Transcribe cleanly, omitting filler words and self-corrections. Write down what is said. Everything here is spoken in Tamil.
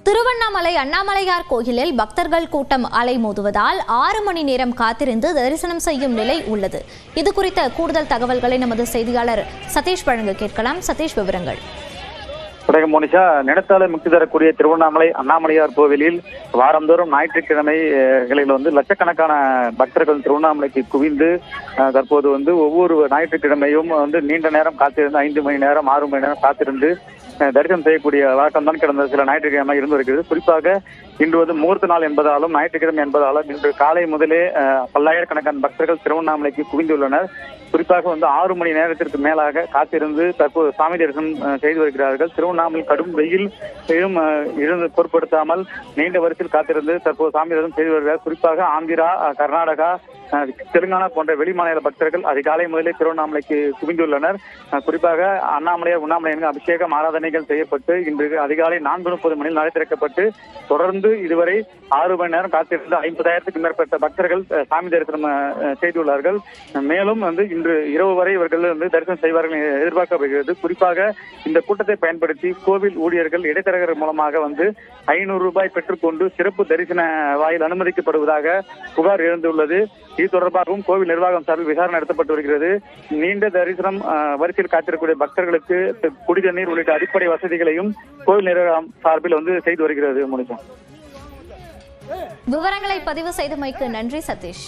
திருவண்ணாமலை அண்ணாமலையார் கோயிலில் பக்தர்கள் கூட்டம் அலைமோதுவதால் 6 மணி நேரம் காத்திருந்து தரிசனம் செய்யும் நிலை உள்ளது. இது குறித்த கூடுதல் தகவல்களை நமது செய்தியாளர் சதீஷ் வழங்க கேட்கலாம். சதீஷ், விவரங்கள். மோனிஷா, நினைத்தாலே முக்தி தரக்கூடிய திருவண்ணாமலை அண்ணாமலையார் கோவிலில் வாரந்தோறும் ஞாயிற்றுக்கிழமைகளில் லட்சக்கணக்கான பக்தர்கள் திருவண்ணாமலைக்கு குவிந்து தற்போது ஒவ்வொரு ஞாயிற்றுக்கிழமையும் நீண்ட நேரம் காத்திருந்து 5 மணி நேரம் 6 மணி நேரம் காத்திருந்து தரிசனம் செய்யக்கூடிய வழக்கம் தான் கடந்த சில ஞாயிற்றுக்கிழமை இருந்து வருகிறது. குறிப்பாக இன்று முகூர்த்த நாள் என்பதாலும் ஞாயிற்றுக்கிழமை என்பதாலும் இன்று காலை முதலே பல்லாயிரக்கணக்கான பக்தர்கள் திருவண்ணாமலைக்கு குவிந்துள்ளனர். குறிப்பாக 6 மணி நேரத்திற்கு மேலாக காத்திருந்து தற்போது சாமி தரிசனம் செய்து வருகிறார்கள். திருவண்ணாமலை கடும் வெயில் இருந்து பொருட்படுத்தாமல் நீண்ட வரிசையில் காத்திருந்து தற்போது சாமி தரிசனம் செய்து வருகிறார்கள். குறிப்பாக ஆந்திரா, கர்நாடகா, தெலுங்கானா போன்ற வெளிமாநில பக்தர்கள் அதிகாலை முதலே திருவண்ணாமலைக்கு குவிந்துள்ளனர். குறிப்பாக அண்ணாமலையார் உண்ணாமலையாருக்கு அபிஷேகம் ஆராதனைகள் செய்யப்பட்டு இன்று அதிகாலை 4:30 மணியில் நடை திறக்கப்பட்டு தொடர்ந்து இதுவரை 6 மணி நேரம் காத்திருந்து 50,000க்கும் மேற்பட்ட பக்தர்கள் சாமி தரிசனம் செய்துள்ளார்கள். மேலும் இன்று இரவு வரை இவர்கள் தரிசனம் செய்வார்கள் எதிர்பார்க்கப்படுகிறது. குறிப்பாக இந்த கூட்டத்தை பயன்படுத்தி கோவில் ஊழியர்கள் இடைத்தரகர்கள் மூலமாக 500 ரூபாய் பெற்றுக்கொண்டு சிறப்பு தரிசன வாயில் அனுமதிக்கப்படுவதாக புகார் எழுந்துள்ளது. இது தொடர்பாகவும் கோவில் நிர்வாகம் சார்பில் விசாரணை நடத்தப்பட்டு வருகிறது. நீண்ட தரிசனம் வரிசையில் காத்திருக்கக்கூடிய பக்தர்களுக்கு குடிநீர் உள்ளிட்ட அடிப்படை வசதிகளையும் கோவில் நிர்வாகம் சார்பில் செய்து வருகிறது. முடிச்சோம். விவரங்களை பதிவு செய்தமைக்கு நன்றி சதீஷ்.